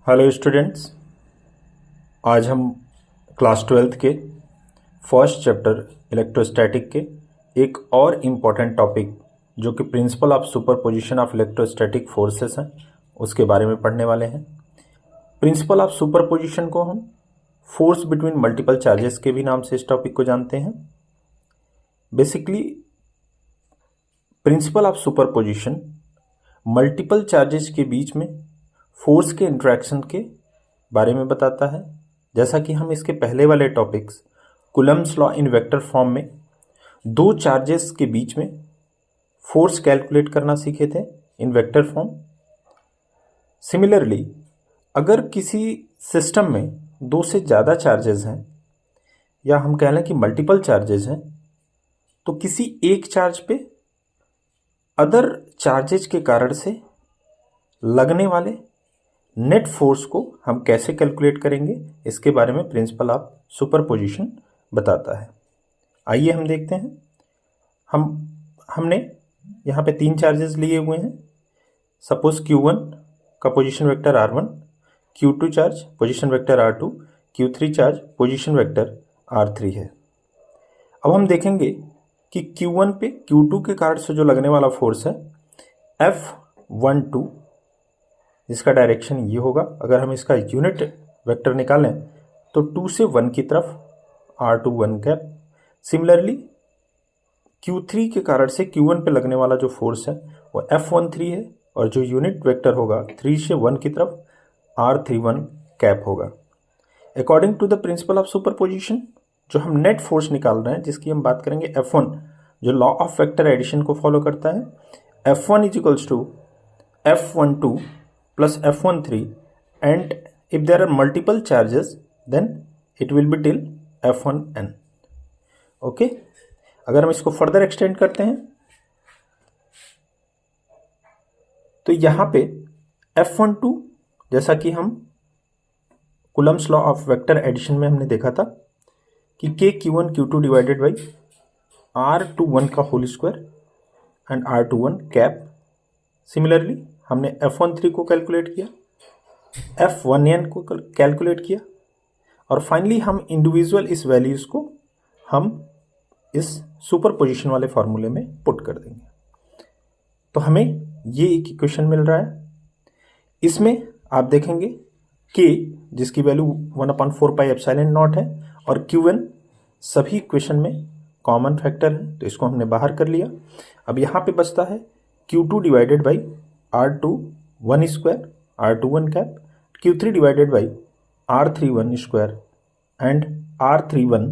Hello students, आज हम class 12th के फर्स्ट चैप्टर इलेक्ट्रोस्टैटिक के एक और इम्पॉर्टेंट टॉपिक जो कि principal of superposition of electrostatic forces हैं उसके बारे में पढ़ने वाले हैं। प्रिंसिपल ऑफ सुपरपोजिशन को हम फोर्स बिटवीन मल्टीपल चार्जेस के भी नाम से इस टॉपिक को जानते हैं। Basically principal of superposition multiple charges के बीच में फोर्स के इंटरेक्शन के बारे में बताता है। जैसा कि हम इसके पहले वाले topics Coulomb's law in vector form में दो चार्जेस के बीच में फोर्स कैलकुलेट करना सीखे थे इन वेक्टर फॉर्म। सिमिलरली अगर किसी सिस्टम में दो से ज़्यादा चार्जेस हैं या हम कह लें कि मल्टीपल चार्जेस हैं, तो किसी एक चार्ज पे अदर चार्जेस के कारण से लगने वाले नेट फोर्स को हम कैसे कैलकुलेट करेंगे, इसके बारे में प्रिंसिपल ऑफ सुपरपोजिशन बताता है। आइए हम देखते हैं। हमने यहाँ पे तीन चार्जेस लिए हुए हैं। सपोज Q1 का position vector R1, Q2 charge position vector R2, Q3 charge position vector R3 है। अब हम देखेंगे कि Q1 पे Q2 के कारण से जो लगने वाला फोर्स है F12, जिसका डायरेक्शन ये होगा। अगर हम इसका यूनिट वेक्टर निकालें तो 2 से 1 की तरफ R21 कैप। सिमिलरली Q3 के कारण से Q1 पे लगने वाला जो फोर्स है वो F13 है और जो यूनिट वेक्टर होगा 3 से 1 की तरफ R31 कैप होगा। According to the principle of superposition जो हम नेट फोर्स निकाल रहे हैं, जिसकी हम बात करेंगे F1, जो लॉ ऑफ वेक्टर एडिशन को फॉलो करता है। F1 is equals to F12 plus F13 and if there are multiple charges then it will be till F1n। Okay, अगर हम इसको फर्दर एक्सटेंड करते हैं तो यहां पे F12, जैसा कि हम Coulomb's law of vector addition में हमने देखा था कि K Q1 Q2 divided by R21 का whole square and R21 cap. Similarly हमने F13 को कैलकुलेट किया, F1n को कैलकुलेट किया और फाइनली हम इंडिविजुअल इस वैल्यूज़ को हम इस सुपरपोजिशन वाले फॉर्मूले में पुट कर देंगे। तो हमें ये एक इक्वेशन मिल रहा है। इसमें आप देखेंगे K, जिसकी वैल्यू 1/4 पाई एप्सिलॉन नॉट है, और Qn सभी इक्वेशन में कॉमन फैक्टर है, तो इसको हमने बाहर कर लिया। अब यहाँ पे बचता है Q2 divided by R21 square, R21 cap, Q3 divided by R31 square and R31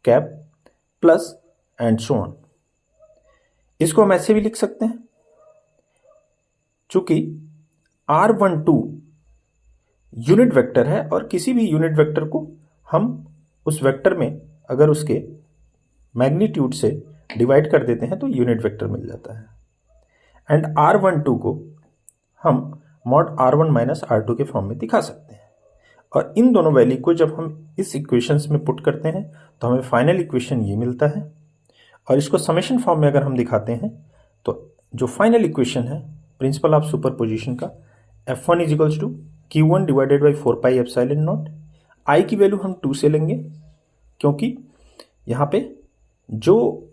cap plus and so on. इसको हम ऐसे भी लिख सकते हैं, चूंकि R12 यूनिट वेक्टर है और किसी भी यूनिट वेक्टर को हम उस वेक्टर में अगर उसके मैग्नीट्यूड से डिवाइड कर देते हैं तो यूनिट वेक्टर मिल जाता है। एंड R12 को हम मॉड R1 माइनस R2 के फॉर्म में दिखा सकते हैं। और इन दोनों वैल्यू को जब हम इस इक्वेशंस में पुट करते हैं तो हमें फाइनल इक्वेशन ये मिलता है। और इसको समेशन फॉर्म में अगर हम दिखाते हैं तो जो फाइनल इक्वेशन है प्रिंसिपल ऑफ सुपरपोजिशन का, F1 is equals to Q1 divided by 4 pi epsilon not. आई की वैल्यू हम 2 से लेंगे क्योंकि यहाँ पे जो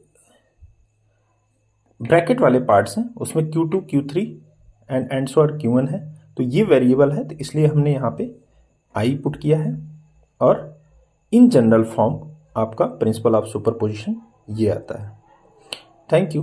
ब्रैकेट वाले पार्ट्स हैं उसमें Q2 Q3 and so on Q1 है, तो ये वेरिएबल है, तो इसलिए हमने यहाँ पे आई पुट किया है। और इन जनरल फॉर्म आपका प्रिंसिपल ऑफ सुपरपोजिशन ये आता है। Thank you.